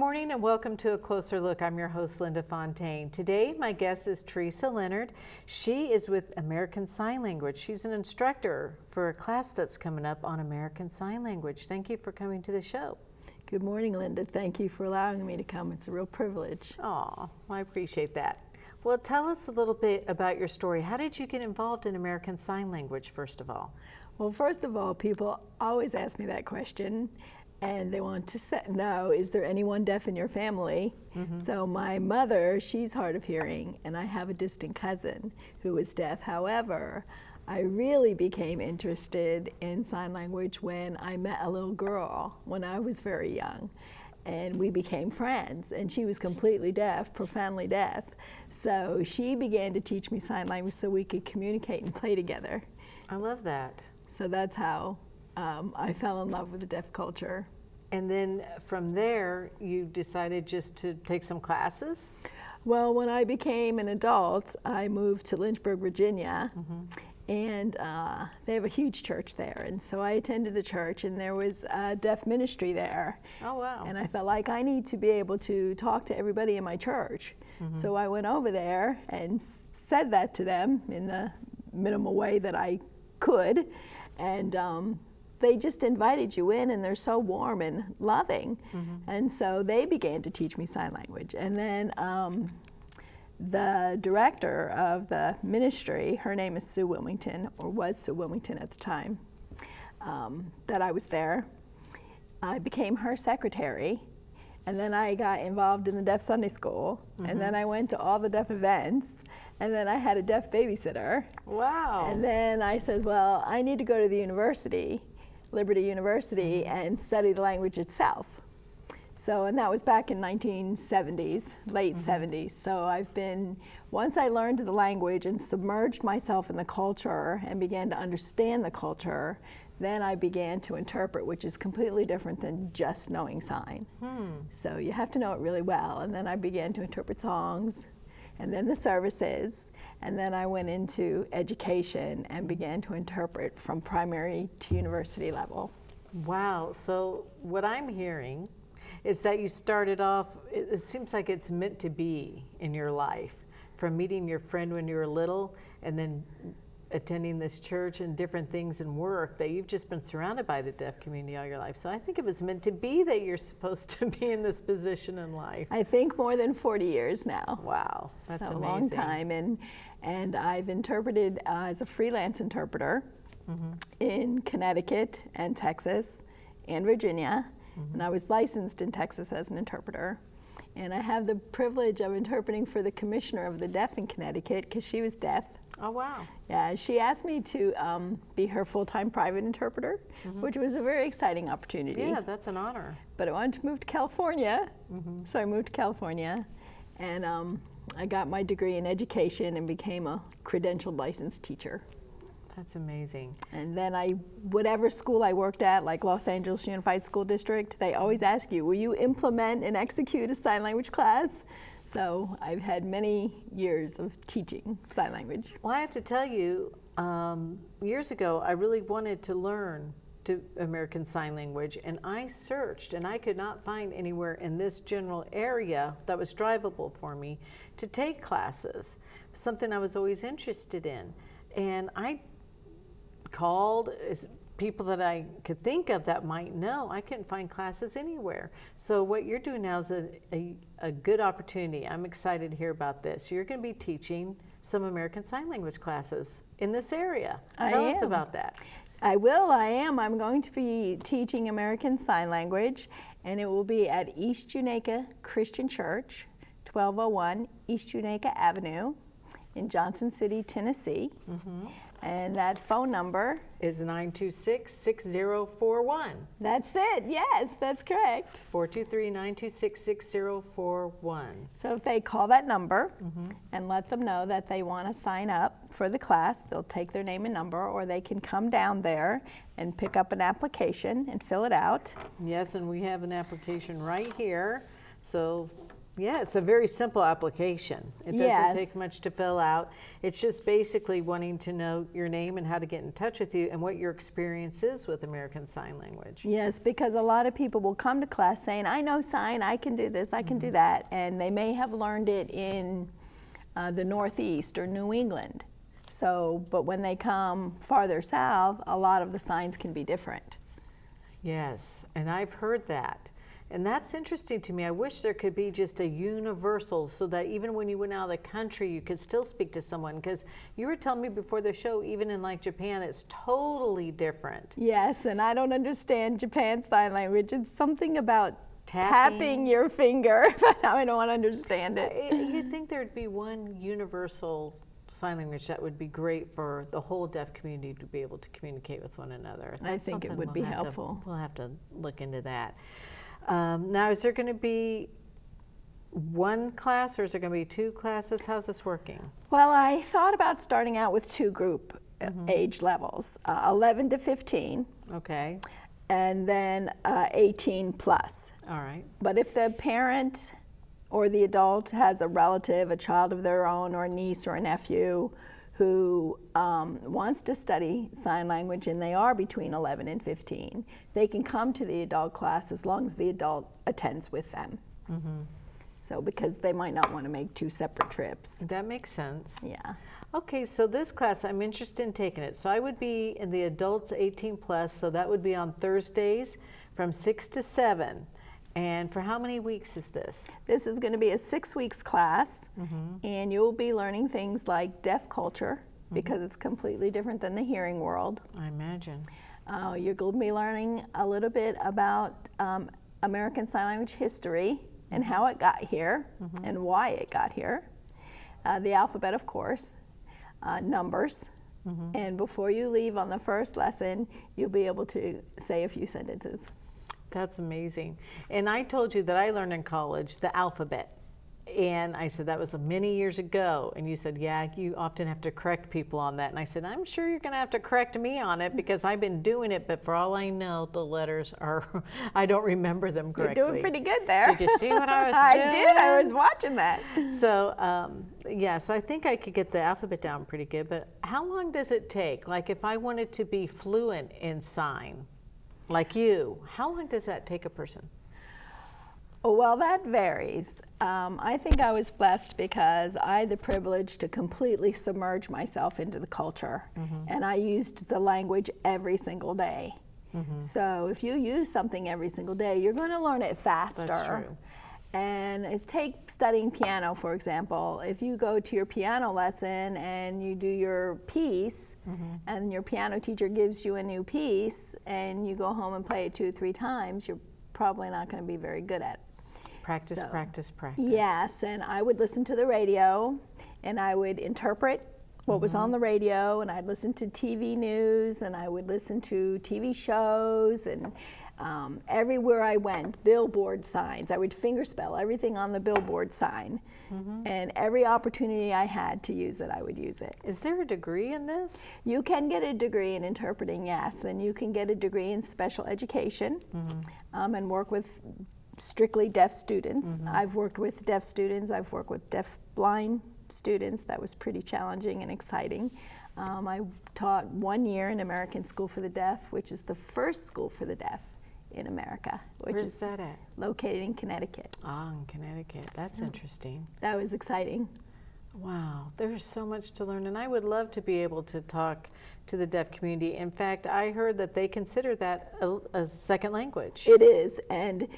morning and welcome to A Closer Look. I'm your host, Linda Fontaine. Today, my guest is Teresa Leonard. She is with American Sign Language. She's an instructor for a class that's coming up on American Sign Language. Thank you for coming to the show. Good morning, Linda. Thank you for allowing me to come. It's a real privilege. Oh, I appreciate that. Well, tell us a little bit about your story. How did you get involved in American Sign Language, first of all? Well, first of all, people always ask me that question. And they want to know, is there anyone deaf in your family? So my mother, she's hard of hearing, and I have a distant cousin who is deaf. However, I really became interested in sign language when I met a little girl when I was very young. And we became friends, and she was completely deaf, profoundly deaf. So she began to teach me sign language so we could communicate and play together. I love that. So that's how I fell in love with the deaf culture. And then from there, you decided just to take some classes? Well, when I became an adult, I moved to Lynchburg, Virginia, and they have a huge church there. And so I attended the church, and there was a deaf ministry there. Oh, wow. And I felt like I need to be able to talk to everybody in my church. So I went over there and said that to them in the minimal way that I could. And they just invited you in, and they're so warm and loving. And so they began to teach me sign language. And then the director of the ministry, her name is Sue Wilmington, or was Sue Wilmington at the time that I was there. I became her secretary. And then I got involved in the Deaf Sunday School. And then I went to all the deaf events. And then I had a deaf babysitter. Wow. And then I said, well, I need to go to the university, Liberty University, and study the language itself. So, and that was back in 1970s, late 70s. So I've been, once I learned the language and submerged myself in the culture and began to understand the culture, then I began to interpret, which is completely different than just knowing sign. So you have to know it really well. And then I began to interpret songs, and then the services, and then I went into education and began to interpret from primary to university level. Wow, so what I'm hearing is that you started off, it seems like it's meant to be in your life, from meeting your friend when you were little, and then attending this church and different things and work, that you've just been surrounded by the deaf community all your life. So I think it was meant to be that you're supposed to be in this position in life. I think more than 40 years now. Wow, that's so amazing. A long time, and I've interpreted as a freelance interpreter in Connecticut and Texas and Virginia, and I was licensed in Texas as an interpreter. And I have the privilege of interpreting for the commissioner of the deaf in Connecticut, because she was deaf. Oh, wow. Yeah, she asked me to be her full-time private interpreter, which was a very exciting opportunity. Yeah, that's an honor. But I wanted to move to California, so I moved to California, and I got my degree in education and became a credentialed licensed teacher. That's amazing. And then whatever school I worked at, like Los Angeles Unified School District, they always ask you, will you implement and execute a sign language class? So I've had many years of teaching sign language. Well, I have to tell you, years ago, I really wanted to learn American Sign Language, and I searched, and I could not find anywhere in this general area that was drivable for me to take classes, something I was always interested in. And I called people that I could think of that might know. I couldn't find classes anywhere. So what you're doing now is a good opportunity. I'm excited to hear about this. You're going to be teaching some American Sign Language classes in this area. Tell us about that. I will, I am. I'm going to be teaching American Sign Language, and it will be at East Juneka Christian Church, 1201 East Juneka Avenue in Johnson City, Tennessee. And that phone number is 926-6041. That's it, yes, that's correct. 423-926-6041. So if they call that number and let them know that they want to sign up for the class, they'll take their name and number, or they can come down there and pick up an application and fill it out. Yes, and we have an application right here. So Yeah, it's a very simple application. It doesn't take much to fill out. It's just basically wanting to know your name and how to get in touch with you and what your experience is with American Sign Language. Yes, because a lot of people will come to class saying, I know sign, I can do this, I can do that, and they may have learned it in the Northeast or New England. So, but when they come farther south, a lot of the signs can be different. Yes, and I've heard that. And that's interesting to me. I wish there could be just a universal so that even when you went out of the country, you could still speak to someone. Because you were telling me before the show, even in like Japan, it's totally different. Yes, and I don't understand Japan Sign Language. It's something about tapping your finger, but I don't understand it. You'd think there'd be one universal sign language that would be great for the whole deaf community to be able to communicate with one another. I think it would be helpful. We'll have to look into that. Now, is there going to be one class or is there going to be two classes? How's this working? Well, I thought about starting out with two group age levels, 11 to 15. Okay. And then 18 plus. All right. But if the parent or the adult has a relative, a child of their own, or a niece or a nephew who wants to study sign language and they are between 11 and 15, they can come to the adult class as long as the adult attends with them. So because they might not want to make two separate trips. That makes sense. Yeah. Okay, so this class, I'm interested in taking it. So I would be in the adults 18 plus, so that would be on Thursdays from 6 to 7. And for how many weeks is this? This is going to be a 6 weeks class, and you'll be learning things like deaf culture, because it's completely different than the hearing world. I imagine. You're going to be learning a little bit about American Sign Language history and how it got here and why it got here. The alphabet, of course, numbers. And before you leave on the first lesson, you'll be able to say a few sentences. That's amazing. And I told you that I learned in college the alphabet. And I said, that was many years ago. And you said, yeah, you often have to correct people on that. And I said, I'm sure you're going to have to correct me on it because I've been doing it, but for all I know, the letters are, I don't remember them correctly. You're doing pretty good there. Did you see what I was doing? I did. I was watching that. So, yeah, so I think I could get the alphabet down pretty good. But how long does it take? Like if I wanted to be fluent in sign, like you, how long does that take a person? Well, that varies. I think I was blessed because I had the privilege to completely submerge myself into the culture, and I used the language every single day. So if you use something every single day, you're going to learn it faster. That's true. And take studying piano, for example. If you go to your piano lesson and you do your piece, and your piano teacher gives you a new piece, and you go home and play it 2 or 3 times, you're probably not going to be very good at it. Practice, practice, practice. Yes, and I would listen to the radio, and I would interpret what was on the radio, and I'd listen to TV news, and I would listen to TV shows, and everywhere I went, billboard signs. I would fingerspell everything on the billboard sign, and every opportunity I had to use it, I would use it. Is there a degree in this? You can get a degree in interpreting, yes, and you can get a degree in special education, and work with strictly deaf students. I've worked with deaf students. I've worked with deaf blind students. That was pretty challenging and exciting. I taught 1 year in American School for the Deaf, which is the first school for the deaf in America. Where's that at? Located in Connecticut. Ah, in Connecticut. That's interesting. That was exciting. Wow, there's so much to learn, and I would love to be able to talk to the deaf community. In fact, I heard that they consider that a second language. It is, and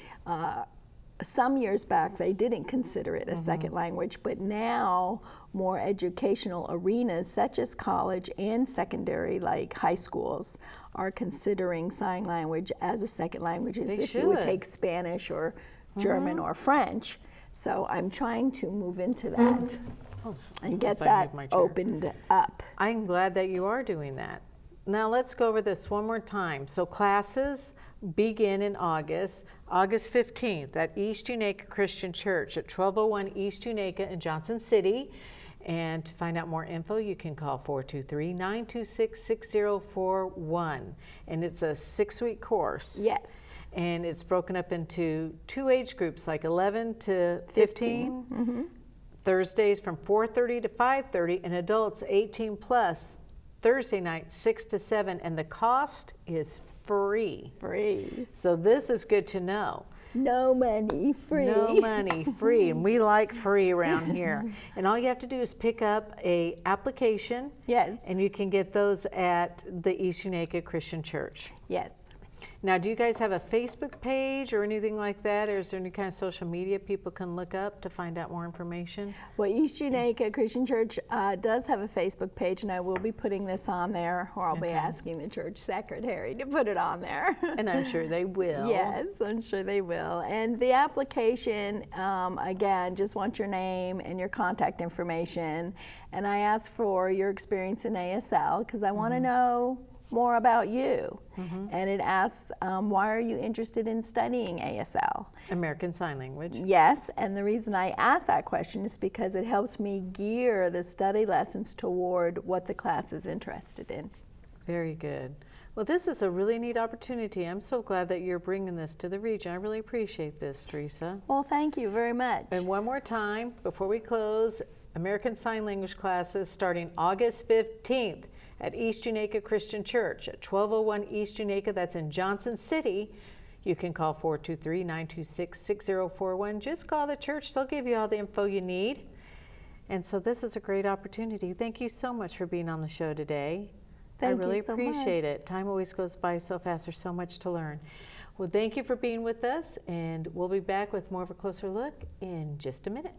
some years back they didn't consider it a second language, but now more educational arenas such as college and secondary, like high schools, are considering sign language as a second language, as if you would take Spanish or German or French. So I'm trying to move into that. And get that opened up. I'm glad that you are doing that. Now let's go over this one more time. So classes begin in August 15th at East Unaka Christian Church at 1201 East Unaka in Johnson City. And to find out more info, you can call 423-926-6041. And it's a 6-week course. Yes. And it's broken up into 2 age groups, like 11 to 15. Mm-hmm. Thursdays from 4:30 to 5:30, and adults 18 plus, Thursday night 6 to 7, and the cost is free. Free. So this is good to know. No money, free. No money, free, and we like free around here. And all you have to do is pick up a application. Yes. And you can get those at the East Unaka Christian Church. Yes. Now, do you guys have a Facebook page or anything like that, or is there any kind of social media people can look up to find out more information? Well, East Unaka Christian Church does have a Facebook page, and I will be putting this on there, or I'll be asking the church secretary to put it on there. And I'm sure they will. Yes, I'm sure they will. And the application, again, just want your name and your contact information. And I ask for your experience in ASL because I want to know more about you. And it asks, why are you interested in studying ASL? American Sign Language. Yes, and the reason I ask that question is because it helps me gear the study lessons toward what the class is interested in. Very good. Well, this is a really neat opportunity. I'm so glad that you're bringing this to the region. I really appreciate this, Teresa. Well, thank you very much. And one more time, before we close, American Sign Language classes starting August 15th. At East Unaka Christian Church at 1201 East Unaka, that's in Johnson City. You can call 423-926-6041. Just call the church. They'll give you all the info you need. And so this is a great opportunity. Thank you so much for being on the show today. I really appreciate it. Time always goes by so fast. There's so much to learn. Well, thank you for being with us, and we'll be back with more of a closer look in just a minute.